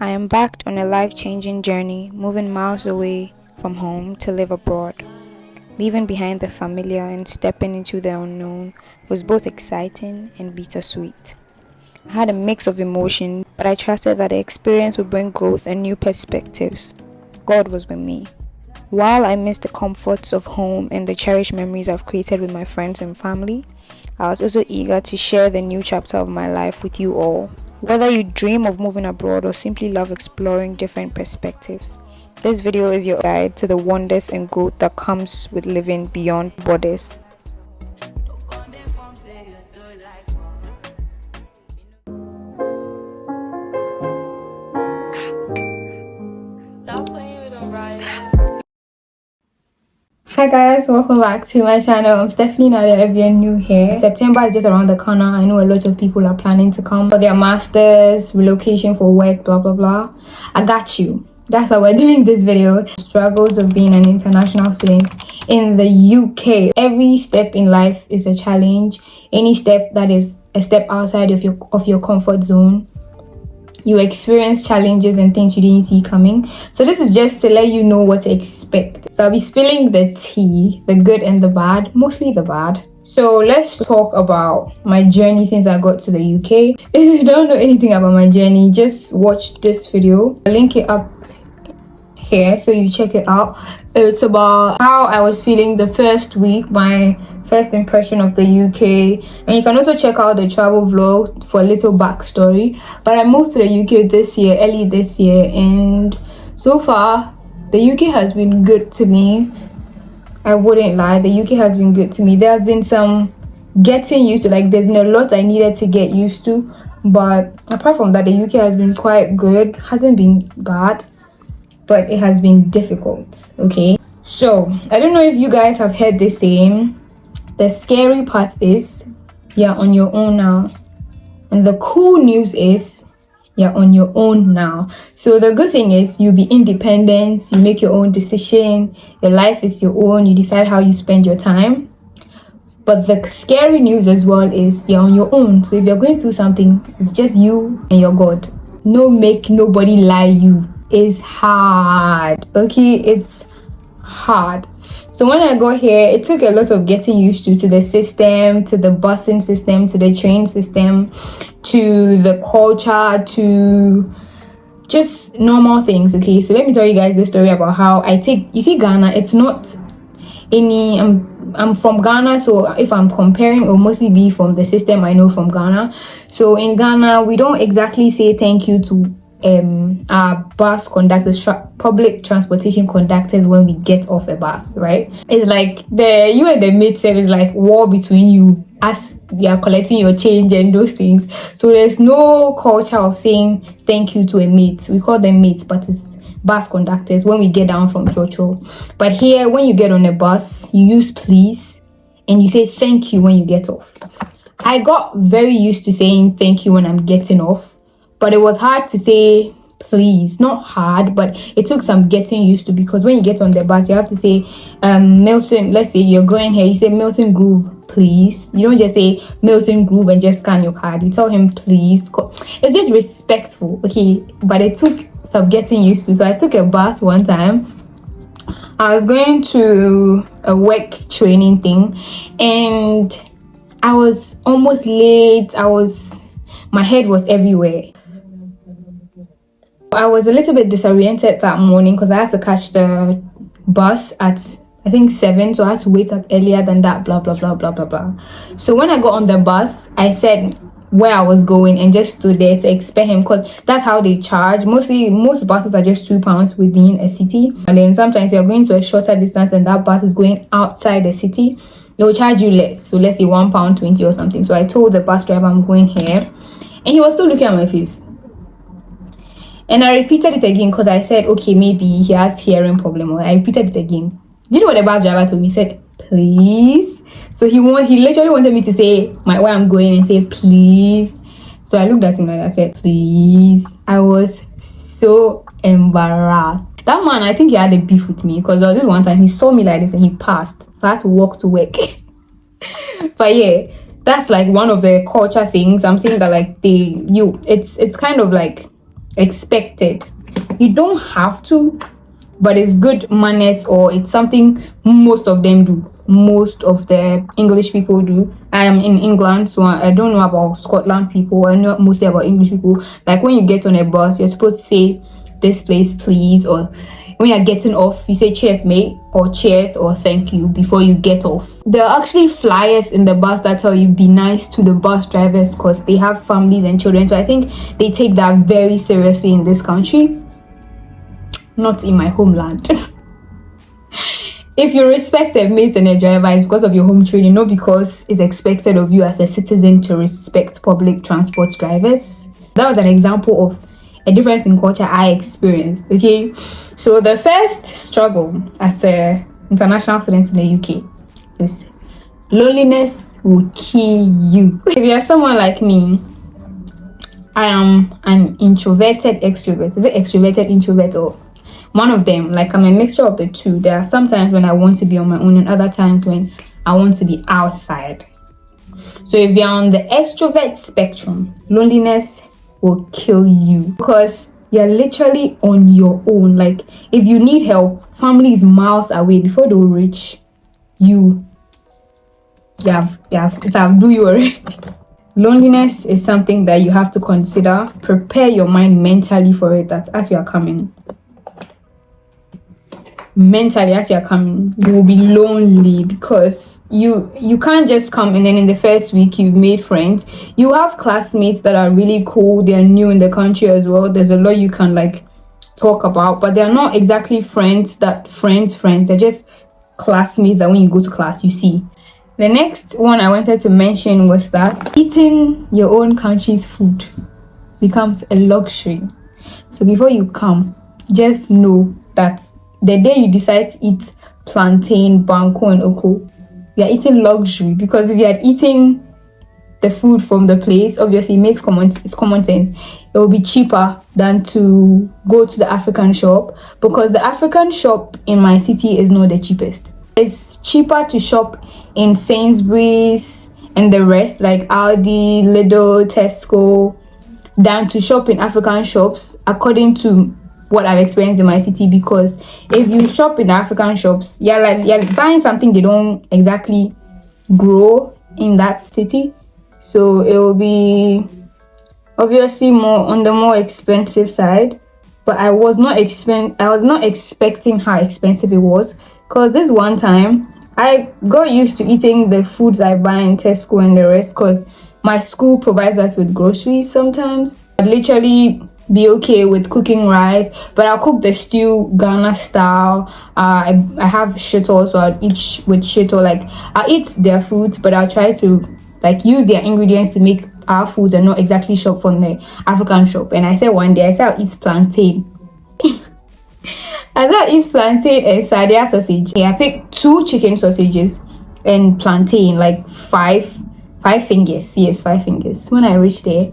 I embarked on a life-changing journey, moving miles away from home to live abroad. Leaving behind the familiar and stepping into the unknown was both exciting and bittersweet. I had a mix of emotion, but I trusted that the experience would bring growth and new perspectives. God was with me. While I missed the comforts of home and the cherished memories I've created with my friends and family, I was also eager to share the new chapter of my life with you all. Whether you dream of moving abroad or simply love exploring different perspectives, this video is your guide to the wonders and growth that comes with living beyond borders. Hi guys, welcome back to my channel. I'm Stephanienadia. If you're new here, September is just around the corner. I know a lot of people are planning to come for their masters, relocation for work, blah blah blah. I got you. That's why we're doing this video. Struggles of being an international student in the UK. Every step in life is a challenge. Any step that is a step outside of your comfort zone, you experience challenges and things you didn't see coming. So this is just to let you know what to expect. So I'll be spilling the tea, the good and the bad, mostly the bad. So let's talk about my journey since I got to the UK. If you don't know anything about my journey, just watch this video. I'll link it up here so you check it out. It's about how I was feeling the first week, my first impression of the UK, and you can also check out the travel vlog for a little backstory. But I moved to the UK early this year, and so far the UK has been good to me. I wouldn't lie, the UK has been good to me. There has been some getting used to, like there's been a lot I needed to get used to, but apart from that, the UK has been quite good. Hasn't been bad, but it has been difficult. Okay, so I don't know if you guys have heard this saying, the scary part is you're on your own now, and the cool news is you're on your own now. So the good thing is you'll be independent, you make your own decision, your life is your own, you decide how you spend your time. But the scary news as well is you're on your own. So if you're going through something, it's just you and your God. No, make nobody lie you. It's hard. Okay, it's hard. So when I got here, it took a lot of getting used to the system, to the busing system, to the train system, to the culture, to just normal things. Okay, so let me tell you guys this story about how you see, Ghana, it's not any, I'm from Ghana, so if I'm comparing, it'll mostly be from the system I know from Ghana. So in Ghana, we don't exactly say thank you to our bus conductors, public transportation conductors, when we get off a bus, right? It's like you and the mate service, like war between you as you are collecting your change and those things. So there's no culture of saying thank you to a mate. We call them mates, but it's bus conductors when we get down from xoxo. But here, when you get on a bus, you use please and you say thank you when you get off. I got very used to saying thank you when I'm getting off, but it was hard to say please. Not hard, but it took some getting used to, because when you get on the bus, you have to say Milton, let's say you're going here, you say Milton Groove, please. You don't just say Milton Groove and just scan your card. You tell him please. It's just respectful, okay? But it took some getting used to. So I took a bus one time. I was going to a work training thing, and I was almost late. My head was everywhere. I was a little bit disoriented that morning because I had to catch the bus at, I think, 7, so I had to wake up earlier than that, blah blah blah blah blah blah. So when I got on the bus, I said where I was going and just stood there to expect him, because that's how they charge. Most buses are just £2 within a city, and then sometimes you're going to a shorter distance and that bus is going outside the city, they will charge you less. So let's say £1.20 or something. So I told the bus driver I'm going here, and he was still looking at my face. And I repeated it again because I said, okay, maybe he has hearing problem. Or I repeated it again. Do you know what the bus driver told me? He said, please. So he literally wanted me to say where I'm going and say please. So I looked at him and I said, please. I was so embarrassed. That man, I think he had a beef with me, because this one time he saw me like this and he passed. So I had to walk to work. But yeah, that's like one of the culture things. I'm saying that like it's kind of like expected. You don't have to, but it's good manners, or it's something most of them do. Most of the English people do. I am in England, so I don't know about Scotland people. I know mostly about English people. Like when you get on a bus, you're supposed to say this place please, or when you're getting off you say cheers mate, or cheers, or thank you before you get off. There are actually flyers in the bus that tell you be nice to the bus drivers because they have families and children. So I think they take that very seriously in this country, not in my homeland. If you respect a mate and a driver, it's because of your home training, not because it's expected of you as a citizen to respect public transport drivers. That was an example of a difference in culture I experienced. Okay, so the first struggle as a international student in the UK is loneliness will kill you. If you're someone like me, I am an introverted extrovert. Is it extroverted introvert, or one of them? Like, I'm a mixture of the two. There are some times when I want to be on my own and other times when I want to be outside. So if you're on the extrovert spectrum, loneliness will kill you because you're literally on your own. Like, if you need help, family is miles away. Before they'll reach you, it'll do you already. Loneliness is something that you have to consider. Prepare your mind mentally for it, that as you are coming, you will be lonely because you can't just come and then in the first week you've made friends. You have classmates that are really cool, they're new in the country as well. There's a lot you can like talk about, but they're not exactly friends. They're just classmates that when you go to class you see. The next one I wanted to mention was that eating your own country's food becomes a luxury. So before you come, just know that the day you decide to eat plantain, banku, and oko, you are eating luxury. Because if you are eating the food from the place, obviously it's common sense. It will be cheaper than to go to the African shop, because the African shop in my city is not the cheapest. It's cheaper to shop in Sainsbury's and the rest, like Aldi, Lidl, Tesco, than to shop in African shops, according to what I've experienced in my city. Because if you shop in African shops, you're buying something they don't exactly grow in that city, so it will be obviously more on the more expensive side. But I was not expecting how expensive it was, because this one time I got used to eating the foods I buy in Tesco and the rest, because my school provides us with groceries sometimes. I'd literally be okay with cooking rice, but I'll cook the stew Ghana style. I have shito, so I'll eat with shito. Like, I'll eat their foods, but I'll try to like use their ingredients to make our foods and not exactly shop from the African shop. And I said one day, I'll eat plantain. I'll eat plantain and sadia sausage. I picked 2 chicken sausages and plantain, like five fingers. Yes, 5 fingers. When I reached there,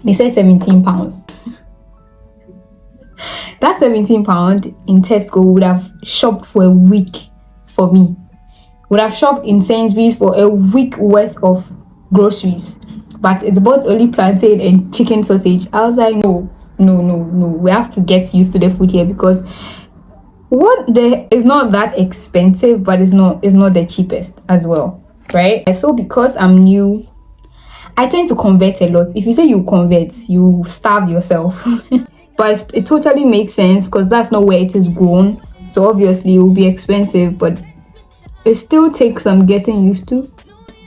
they said £17. That £17 in Tesco would have shopped for a week for me. Would have shopped in Sainsbury's for a week worth of groceries. But it bought only plantain and chicken sausage. I was like, no. We have to get used to the food here, because is not that expensive, but it's not the cheapest as well, right? I feel because I'm new, I tend to convert a lot. If you say you convert, you starve yourself. But it totally makes sense, because that's not where it is grown. So obviously it will be expensive, but it still takes some getting used to.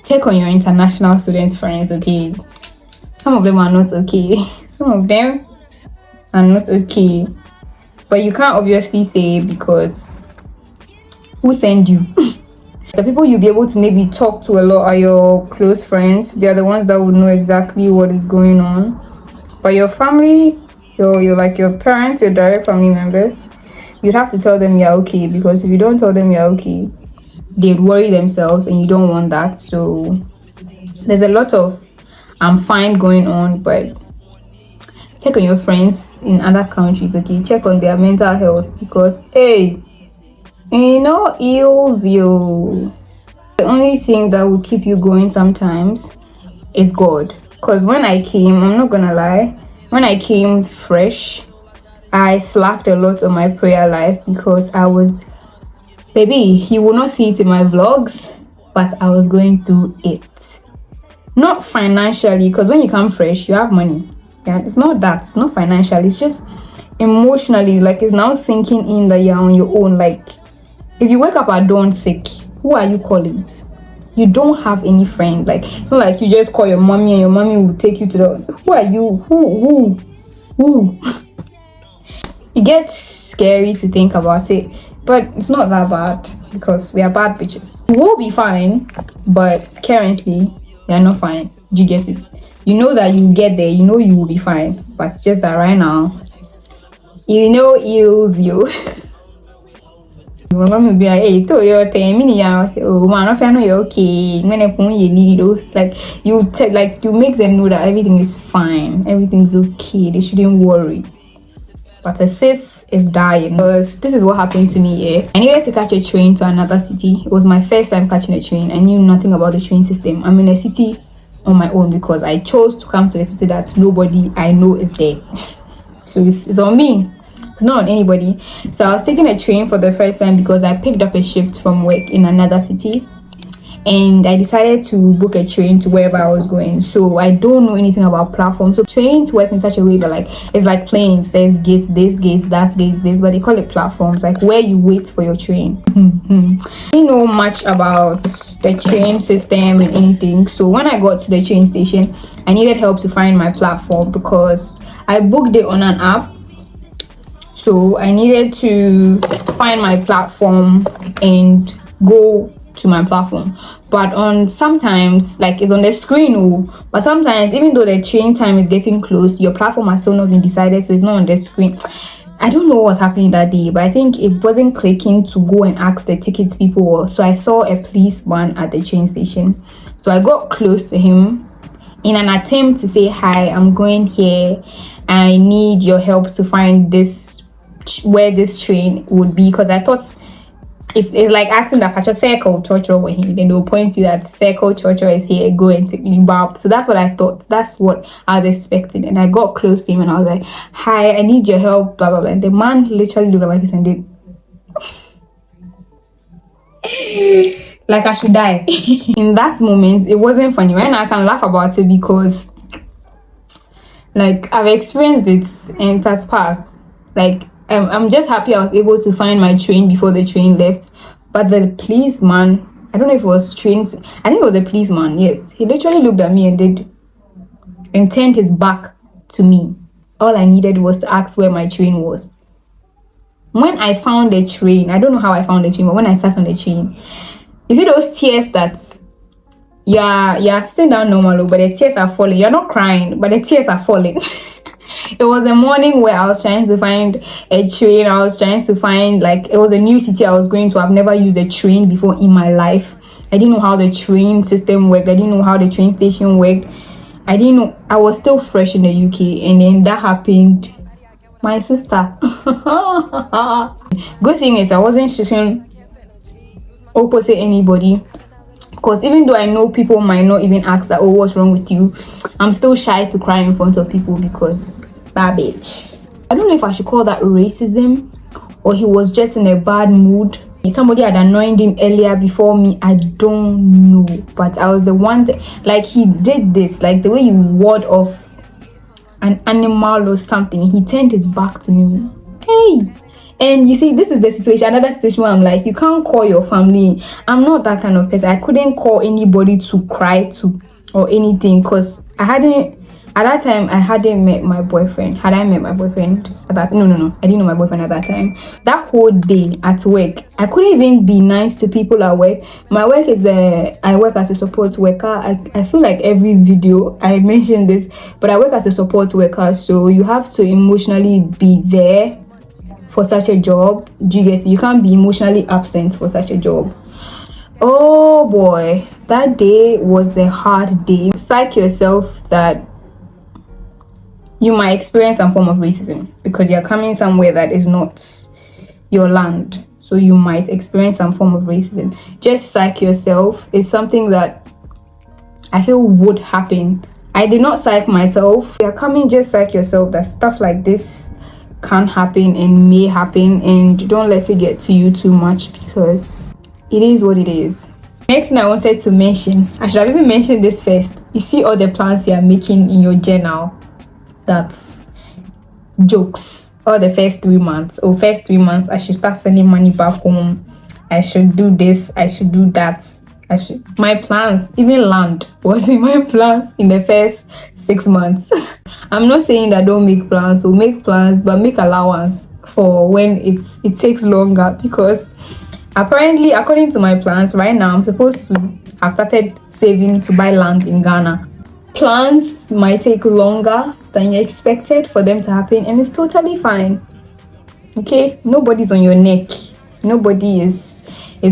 Check on your international student friends, okay? Some of them are not okay. Some of them are not okay. But you can't obviously say, because who sent you? The people you'll be able to maybe talk to a lot are your close friends. They're the ones that would know exactly what is going on. But your family, your parents, your direct family members, you'd have to tell them you're okay, because if you don't tell them you're okay, they'd worry themselves, and you don't want that. So there's a lot of I'm fine going on, but check on your friends in other countries, okay? Check on their mental health, because hey, heals you. The only thing that will keep you going sometimes is God. Because when I came, I'm not gonna lie, when I came fresh, I slacked a lot on my prayer life because I was, maybe you will not see it in my vlogs, but I was going through it. Not financially, because when you come fresh, you have money. Yeah, it's not that. It's not financial. It's just emotionally. Like, it's now sinking in that you're on your own. Like, if you wake up at dawn sick, who are you calling? You don't have any friend. Like, it's not like you just call your mommy and your mommy will take you to the. Who are you? Who? It gets scary to think about it, but it's not that bad because we are bad bitches. We'll be fine, but currently we are not fine. Do you get it? You know that you get there, you know you will be fine, but it's just that right now, you know, heals you. Your mom will be like, hey, to your thing, oh man, I know you're okay. Like you make them know that everything is fine, everything's okay. They shouldn't worry. But a sis is dying because this is what happened to me. I needed to catch a train to another city. It was my first time catching a train. I knew nothing about the train system. I'm in a city on my own because I chose to come to a city that nobody I know is there. So it's on me. It's not on anybody. So I was taking a train for the first time because I picked up a shift from work in another city, and I decided to book a train to wherever I was going. So I don't know anything about platforms. So trains work in such a way that, like, it's like planes. There's gates, this gates, that's gates, this, but they call it platforms, like where you wait for your train. I didn't know much about the train system and anything. So when I got to the train station, I needed help to find my platform because I booked it on an app. So I needed to find my platform and go to my platform. But on sometimes, like, it's on the screen, but sometimes even though the train time is getting close, your platform has still not been decided, so it's not on the screen. I don't know what's happening that day, but I think it wasn't clicking to go and ask the tickets people. So I saw a policeman at the train station, so I got close to him in an attempt to say, hi, I'm going here, I need your help to find this, where this train would be, because I thought if it's like acting that patch circle xoxo when he, then they'll point to that circle xoxo is here, go and take you back. So that's what I thought, that's what I was expecting. And I got close to him and I was like, hi, I need your help, blah blah blah. And the man literally looked at my face and did like I should die. In that moment, it wasn't funny. Right now I can laugh about it because, like, I've experienced it and it has passed. Like, I'm just happy I was able to find my train before the train left. But the policeman, I don't know if it was trains, I think it was a policeman, yes. He literally looked at me and turned his back to me. All I needed was to ask where my train was. When I found the train, I don't know how I found the train, but when I sat on the train, you see those tears that you're sitting down normal, but the tears are falling. You're not crying, but the tears are falling. It was a morning where I was trying to find a train. I was trying to find, like, it was a new city I was going to. I've never used a train before in my life. I didn't know how the train system worked. I didn't know how the train station worked. I didn't know. I was still fresh in the UK, and then that happened. My sister. Good thing is I wasn't sitting opposite anybody, because even though I know people might not even ask that, oh, what's wrong with you, I'm still shy to cry in front of people because that bitch. I don't know if I should call that racism or he was just in a bad mood. Somebody had annoyed him earlier before me. I don't know, but I was the one like, he did this, like the way you ward off an animal or something. He turned his back to me. Hey. And you see, this is the situation, another situation where I'm like, you can't call your family. I'm not that kind of person. I couldn't call anybody to cry to or anything, because at that time I hadn't met my boyfriend. Had I met my boyfriend at that, no, I didn't know my boyfriend at that time. That whole day at work, I couldn't even be nice to people at work. My work is I work as a support worker. I feel like every video I mention this, but I work as a support worker, so you have to emotionally be there for such a job. Do you get it? You can't be emotionally absent for such a job. Oh boy, that day was a hard day. Psych yourself that you might experience some form of racism because you're coming somewhere that is not your land, so you might experience some form of racism. Just psych yourself. It's something that I feel would happen I did not psych myself. You're coming, just psych yourself that stuff like this can happen and may happen, and don't let it get to you too much because it is what it is. Next thing I wanted to mention, I should have even mentioned this first. You see all the plans you are making in your journal. That's jokes. All the first 3 months. First 3 months, I should start sending money back home. I should do this. I should do that. My plans, even land was in my plans in the first 6 months. I'm not saying that don't make plans, so make plans, but make allowance for when it takes longer, because apparently, according to my plans, right now I'm supposed to have started saving to buy land in Ghana. Plans might take longer than you expected for them to happen, and it's totally fine. Okay, nobody's on your neck. Nobody is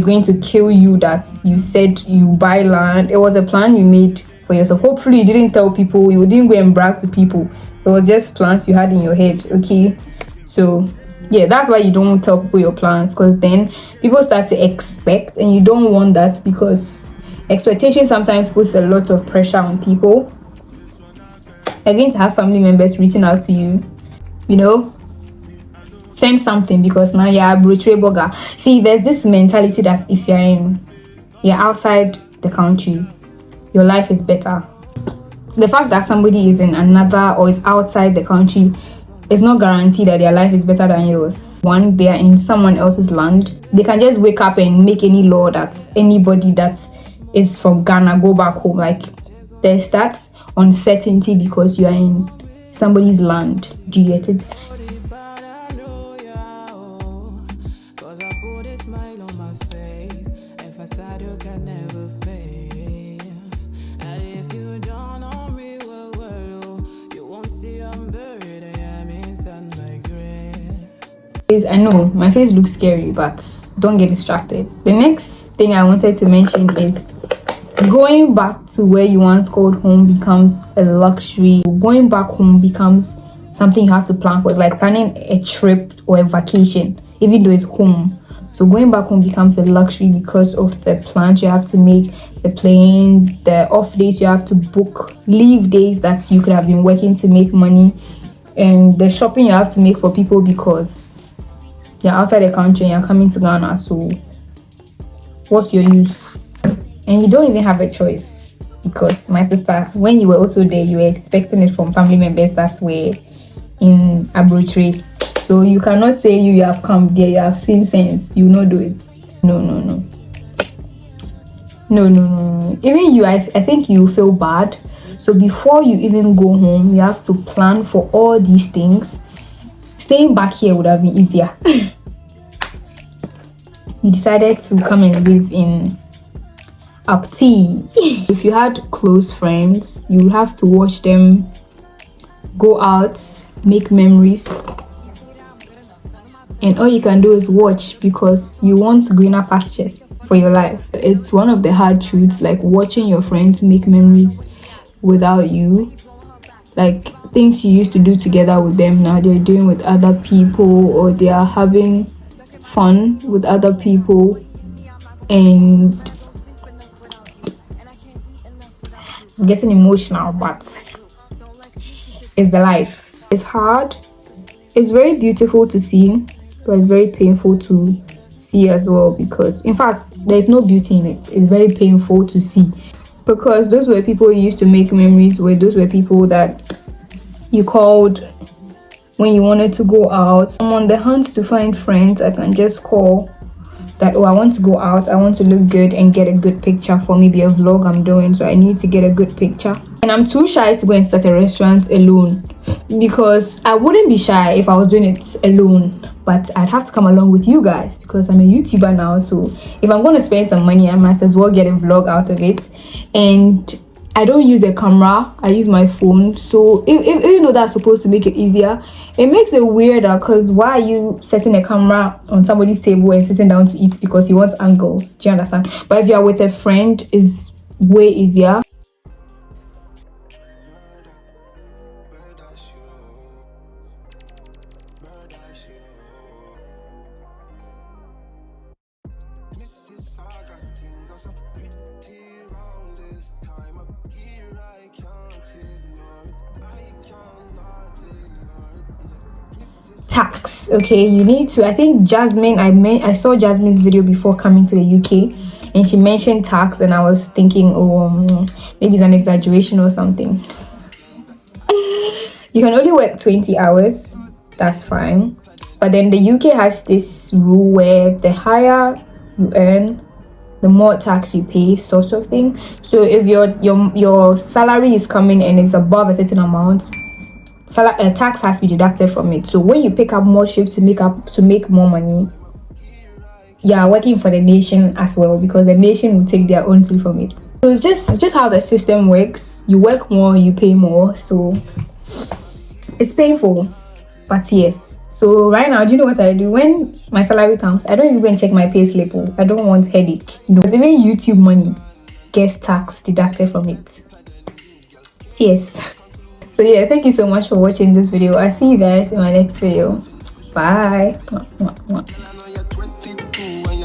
going to kill you that you said you buy land. It was a plan you made for yourself. Hopefully you didn't tell people, you didn't go and brag to people. It was just plans you had in your head. Okay, so yeah, that's why you don't tell people your plans, because then people start to expect, and you don't want that, because expectation sometimes puts a lot of pressure on people. You're going to have family members reaching out to you, send something because now you're a brochure burger. See, there's this mentality that if you're outside the country, your life is better. So the fact that somebody is in another or is outside the country is not guaranteed that their life is better than yours. One, they are in someone else's land. They can just wake up and make any law that anybody that is from Ghana go back home. Like, there's that uncertainty because you are in somebody's land. Do you get it? I know my face looks scary, but don't get distracted. The next thing I wanted to mention is going back to where you once called home becomes a luxury. Going back home becomes something you have to plan for. It's like planning a trip or a vacation, even though it's home. So going back home becomes a luxury because of the plans you have to make, the plane, the off days you have to book, leave days that you could have been working to make money, and the shopping you have to make for people because you're outside the country and you're coming to Ghana. So what's your use? And you don't even have a choice, because my sister, when you were also there, you were expecting it from family members that were in Abrotri. So you cannot say you have come there, you have seen sense, you will not do it. No. Even you, I think you feel bad. So before you even go home, you have to plan for all these things. Staying back here would have been easier. You decided to come and live in Upti. If you had close friends, you would have to watch them go out, make memories, and all you can do is watch because you want greener pastures for your life. It's one of the hard truths, like watching your friends make memories without you. Like things you used to do together with them, now they're doing with other people, or they are having fun with other people. And I'm getting emotional, but it's the life. It's hard. It's very beautiful to see, but it's very painful to see as well, because in fact there's no beauty in it. It's very painful to see, because those were people you used to make memories with. Those were people that you called when you wanted to go out. I'm on the hunt to find friends I can just call that, I want to go out, I want to look good and get a good picture for maybe a vlog I'm doing, so I need to get a good picture. And I'm too shy to go and start a restaurant alone, because I wouldn't be shy if I was doing it alone, but I'd have to come along with you guys because I'm a YouTuber now. So if I'm going to spend some money, I might as well get a vlog out of it. And I don't use a camera, I use my phone. So if you know that's supposed to make it easier, it makes it weirder, because why are you setting a camera on somebody's table and sitting down to eat because you want angles? Do you understand? But if you're with a friend, it's way easier. tax. Okay, you need to, I think Jasmine, I saw Jasmine's video before coming to the UK, and she mentioned tax, and I was thinking, oh, maybe it's an exaggeration or something. You can only work 20 hours, that's fine, but then the UK has this rule where the higher you earn, the more tax you pay, sort of thing. So if your salary is coming and it's above a certain amount, tax has to be deducted from it. So when you pick up more shifts to make more money, you are working for the nation as well, because the nation will take their own too from it. So it's just how the system works. You work more, you pay more. So it's painful, but yes. So right now, do you know what I do? When my salary comes, I don't even check my pay slip. I don't want headache. No, because even YouTube money gets tax deducted from it. Yes. So yeah, thank you so much for watching this video. I'll see you guys in my next video. Bye.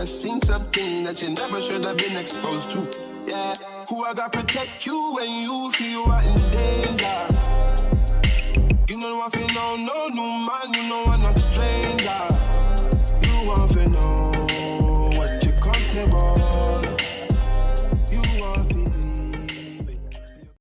Seen something that you never should have been exposed to. Yeah, who I got protect you when you feel you are in danger. You know I feel no new man, you know I'm not a stranger. You want to know